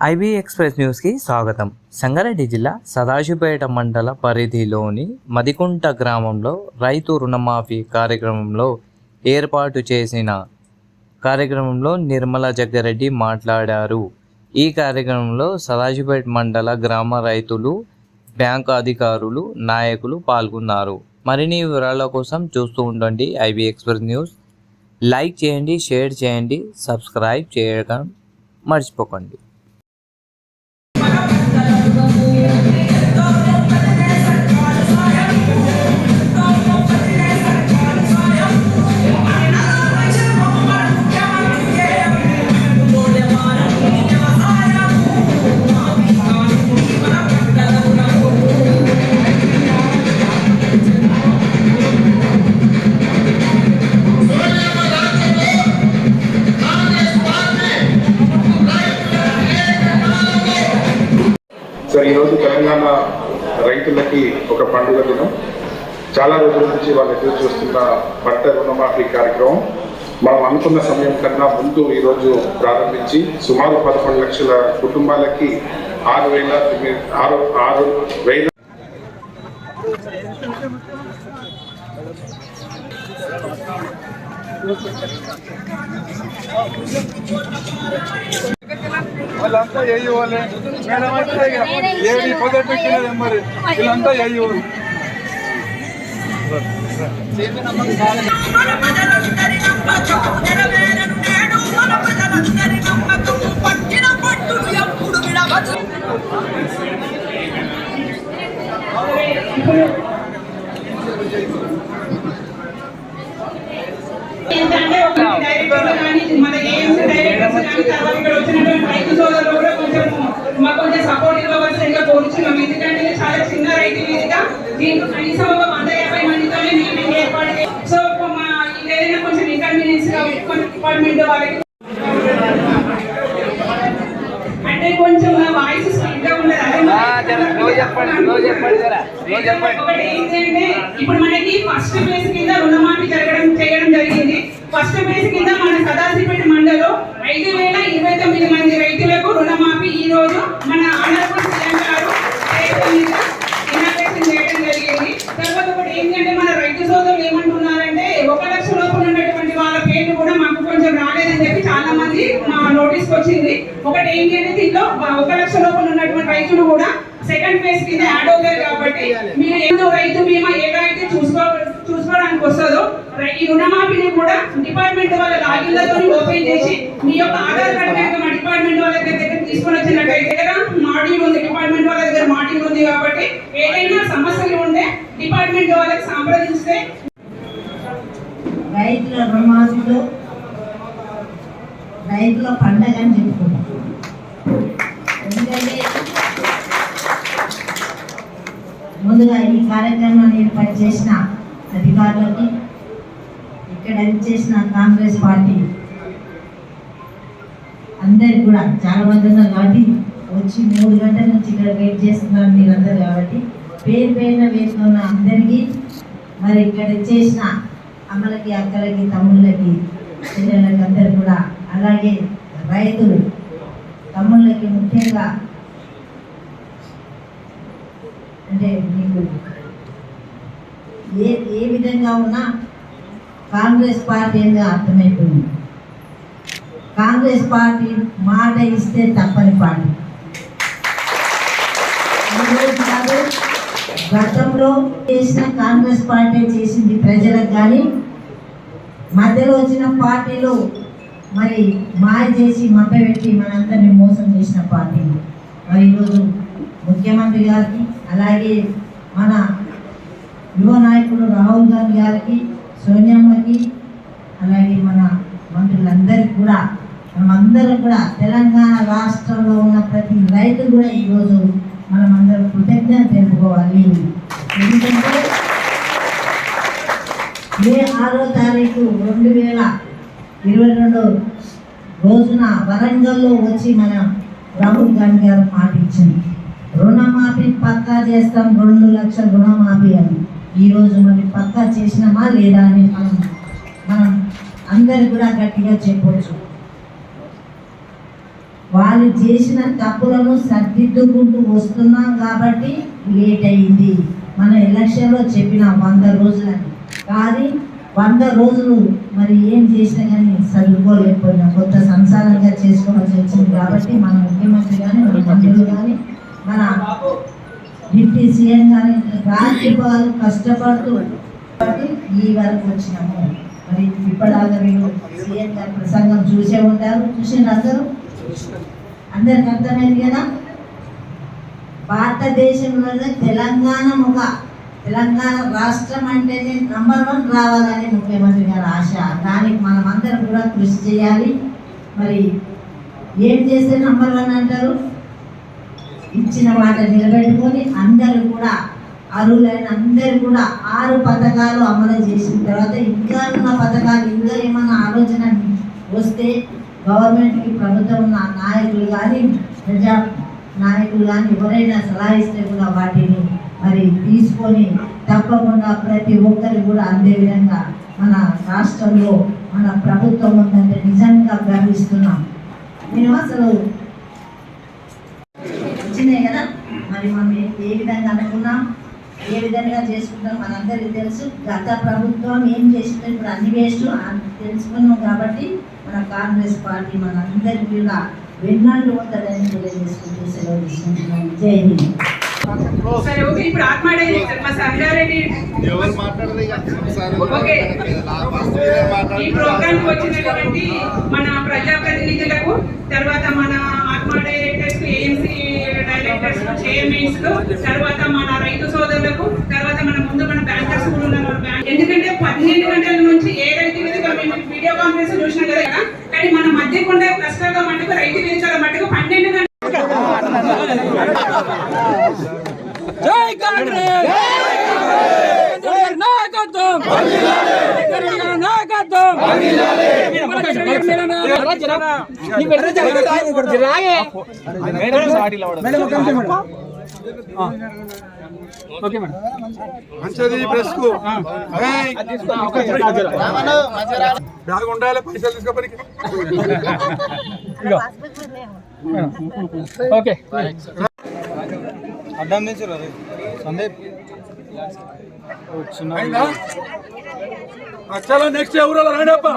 IB express న్యూస్కి స్వాగతం. సంగారెడ్డి జిల్లా సదాశివపేట మండల పరిధిలోని మదికుంట గ్రామంలో రైతు రుణమాఫీ కార్యక్రమంలో ఏర్పాటు చేసిన కార్యక్రమంలో నిర్మల జగ్గారెడ్డి మాట్లాడారు. ఈ కార్యక్రమంలో సదాశివపేట మండల గ్రామ రైతులు, బ్యాంకు అధికారులు, నాయకులు పాల్గొన్నారు. మరిన్ని వివరాల కోసం చూస్తూ ఉండండి ఐబీ ఎక్స్ప్రెస్ న్యూస్. లైక్ చేయండి, షేర్ చేయండి, సబ్స్క్రైబ్ చేయడం మర్చిపోకండి. సార్, ఈరోజు తెలంగాణ రైతులకి ఒక పండుగ దినం. చాలా రోజుల నుంచి వాళ్ళు ఎదురు చూస్తున్న పంట రుణమాఫీ కార్యక్రమం మనం అనుకున్న సమయం కన్నా ముందు ఈరోజు ప్రారంభించి సుమారు 11 లక్షల కుటుంబాలకి 6,000 వాళ్ళంతా ఏవి వాళ్ళే మేడం అంటే ఏది పొద్దున్నది మరి వీళ్ళంతా ఏవి వాళ్ళు కొంచెం సపోర్ట్ ఇవ్వవలసిందిగా కోరుచున్నాం. ఎందుకంటే చాలా చిన్న రైతు మీదుగా దీంట్లో కనీసం ఒక 150 మందితోనే మీటింగ్ ఏర్పాటు చేయాలి. సో ఏదైనా కొంచెం ఇన్కన్వీనియన్స్ గా కొన్ని డిపార్ట్మెంట్ వాళ్ళకి అంటే కొంచెం వాయిస్ స్పీడ్ గా ఉన్నది. ఒకటి ఏంటంటే ఇప్పుడు మనకి ఫస్ట్ ఫేజ్ కింద రుణమాఫీ చేయడం జరిగింది. ఫస్ట్ ఫేజ్ కింద మన సదాశివపేట మండలం 5,029 మంది రైతులకు రుణమాఫీ ఈ రోజు మన ఆనరబుల్ సీఎం గారు ఇనాగ్రేషన్ చేయడం జరిగింది. తర్వాత ఒకటి ఏంటంటే మన రైతు సోదరులు ఏమంటున్నారంటే 1 లక్ష లోపు ఉన్నటువంటి వాళ్ళ పేర్లు కూడా మాకు కొంచెం రాలేదని చెప్పి చాలా మంది మా నోటీస్ వచ్చింది. ఒకటి ఏంటి అంటే దీంట్లో 1 లక్ష లోపు ఉన్నటువంటి రైతులు కూడా సెకండ్ ఫేజ్ కింద యాడ్ అవుతారు. కాబట్టి మీరు ఏదో రైతు బీమా ఎలా అయితే చూసుకోవడానికి వస్తుందో ఈ రుణమాఫీని కూడా డిపార్ట్మెంట్ వాళ్ళ లాగిన్లతో ఓపెన్ చేసి మీ యొక్క ఆధార్ కార్డు కనుక మా డిపార్ట్మెంట్ వాళ్ళ దగ్గర తీసుకొని వచ్చినట్టయితే మాడ్యూల్ ఉంది, డిపార్ట్మెంట్ వాళ్ళ దగ్గర మాడ్యూల్ ఉంది. కాబట్టి ఏదైనా సమస్యలు ఉంటే డిపార్ట్మెంట్ వాళ్ళకి సంప్రదిస్తే రైతుల రుణమాఫీలో రైతుల పండగ అని చెప్పుకుంటాం. ఎందుకంటే ముందుగా ఈ కార్యక్రమాన్ని ఏర్పాటు చేసిన అధికారులకి, ఇక్కడ చేసిన కాంగ్రెస్ పార్టీ అందరికి కూడా చాలా మంది ఉన్నారు కాబట్టి వచ్చి 3 గంటల నుంచి ఇక్కడ వెయిట్ చేస్తున్నారు మీరందరూ. కాబట్టి పేరు పేరున వేసుకున్న అందరికీ, మరి ఇక్కడ చేసిన అమ్మలకి, అక్కలకి, తమ్ముళ్ళకి, చెల్లెళ్ళకి అందరు కూడా, అలాగే రైతులు తమ్ముళ్ళకి ముఖ్యంగా అంటే మీకు ఏ విధంగా ఉన్నా కాంగ్రెస్ పార్టీ అనేది అర్థమైపోయింది. కాంగ్రెస్ పార్టీ మాట ఇస్తే తప్పని పార్టీ. కాదు, గతంలో చేసిన కాంగ్రెస్ పార్టీ చేసింది ప్రజలకు, కానీ మధ్యలో వచ్చిన పార్టీలు మరి మాయ చేసి మభ్యపెట్టి మనందరినీ మోసం చేసిన పార్టీ. మరి ఈరోజు ముఖ్యమంత్రి గారికి, అలాగే మన యువ నాయకుడు రాహుల్ గాంధీ గారికి, సోనియామ్మకి, అలాగే మన మంత్రులందరికీ కూడా, మనమందరం కూడా తెలంగాణ రాష్ట్రంలో ఉన్న ప్రతి రైతు కూడా ఈరోజు మనమందరం కృతజ్ఞత తెలుపుకోవాలి. ఎందుకంటే మే 6వ తారీఖు 2022 రోజున వరంగల్లో వచ్చి మన రాహుల్ గాంధీ గారు మాట ఇచ్చింది, రుణమాఫీ పక్కా చేస్తాం, 2 లక్షల రుణమాఫీ అని. ఈరోజు మరి పక్కా చేసినామా లేదా అని మనం అందరు కూడా గట్టిగా చెప్పవచ్చు. వాళ్ళు చేసిన తప్పులను సరిదిద్దుకుంటూ వస్తున్నాం కాబట్టి లేట్ అయింది. మన ఎలక్షన్లో చెప్పిన 100 రోజులని, కానీ 100 రోజులు మరి ఏం చేసినా కానీ చదువుకోలేకపోయినా కొత్త సంసారంగా చేసుకోవాల్సి వచ్చింది. కాబట్టి మన ముఖ్యమంత్రి కానీ, మన మంత్రులు కానీ, మన డిప్యూటీ సీఎం కానీ రాత్రిపాలు కష్టపడుతూ కాబట్టి ఈ వరకు వచ్చినాము. మరి ఇప్పటిదాకా మీరు సీఎం గారి ప్రసంగం చూసే ఉంటారు, చూసిన అందరికి అర్థమైంది కదా. భారతదేశంలోనే తెలంగాణ రాష్ట్రం అంటేనే నంబర్ 1 రావాలని ముఖ్యమంత్రి గారి ఆశ. దానికి మనం అందరం కూడా కృషి చేయాలి. మరి ఏం చేస్తే నంబర్ 1 అంటారు? ఇచ్చిన మాట నిలబెట్టుకొని అందరూ కూడా అర్హులైన అందరూ కూడా 6 పథకాలు అమలు చేసిన తర్వాత ఇంకా ఉన్న పథకాలు ఇంకా ఏమన్నా ఆలోచన వస్తే గవర్నమెంట్కి ప్రభుత్వం నాయకులు కానీ ప్రజా నాయకులు కానీ ఎవరైనా సలహా ఇస్తే కూడా వాటిని మరి తీసుకొని తప్పకుండా ప్రతి ఒక్కరు కూడా అందే విధంగా మన రాష్ట్రంలో మన ప్రభుత్వం ఉందంటే నిజంగా గర్విస్తున్నాం. మేము అసలు వచ్చినాయి కదా, మరి మనం ఏ విధంగా అనుకున్నాం, ఏ విధంగా చేసుకుంటాం మనందరికీ తెలుసు. గత ప్రభుత్వం ఏం చేసిందో ఇప్పుడు అన్ని వేస్ట్ తెలుసుకున్నాం. కాబట్టి మన కాంగ్రెస్ పార్టీ మనందరికీ కూడా వెన్నాళ్ళు ఉంటుందని తెలియజేసుకుంటూ సెలవు తీసుకుంటున్నాం. జై హింద్. సరే ఓకే, ఇప్పుడు ఆత్మ డైరెక్టర్ మా సంగారెడ్డి ఓకే ఈ ప్రోగ్రామ్ వచ్చినటువంటి మన ప్రజాప్రతినిధులకు, తర్వాత మన ఆత్మ డైరెక్టర్స్, ఏఎంసీ డైరెక్టర్స్, చైర్మన్స్, తర్వాత మన రైతు సోదరులకు, తర్వాత మన ముందు మన బ్యాంకర్స్ కూడా ఉన్నారు. ఎందుకంటే 12 గంటల నుంచి ఏ రైతు వేదిక మేము వీడియో కాన్ఫరెన్స్ చూసినాం కదా, కానీ మన మధ్యకొండ క్లస్టర్గా మటుకు రైతు వేదికల మటుకు 12 గంటల జై కాంగ్రెస్ నాయకత్వం నాయకత్వం మంచిది ప్రెస్ కు బ్యాగ్ ఉండాలి, పైసలు తీసుకోపరికి. ఓకే అడ్డం నుంచి సందీప్ చలో నెక్స్ట్ ఎవరు రండి అప్ప.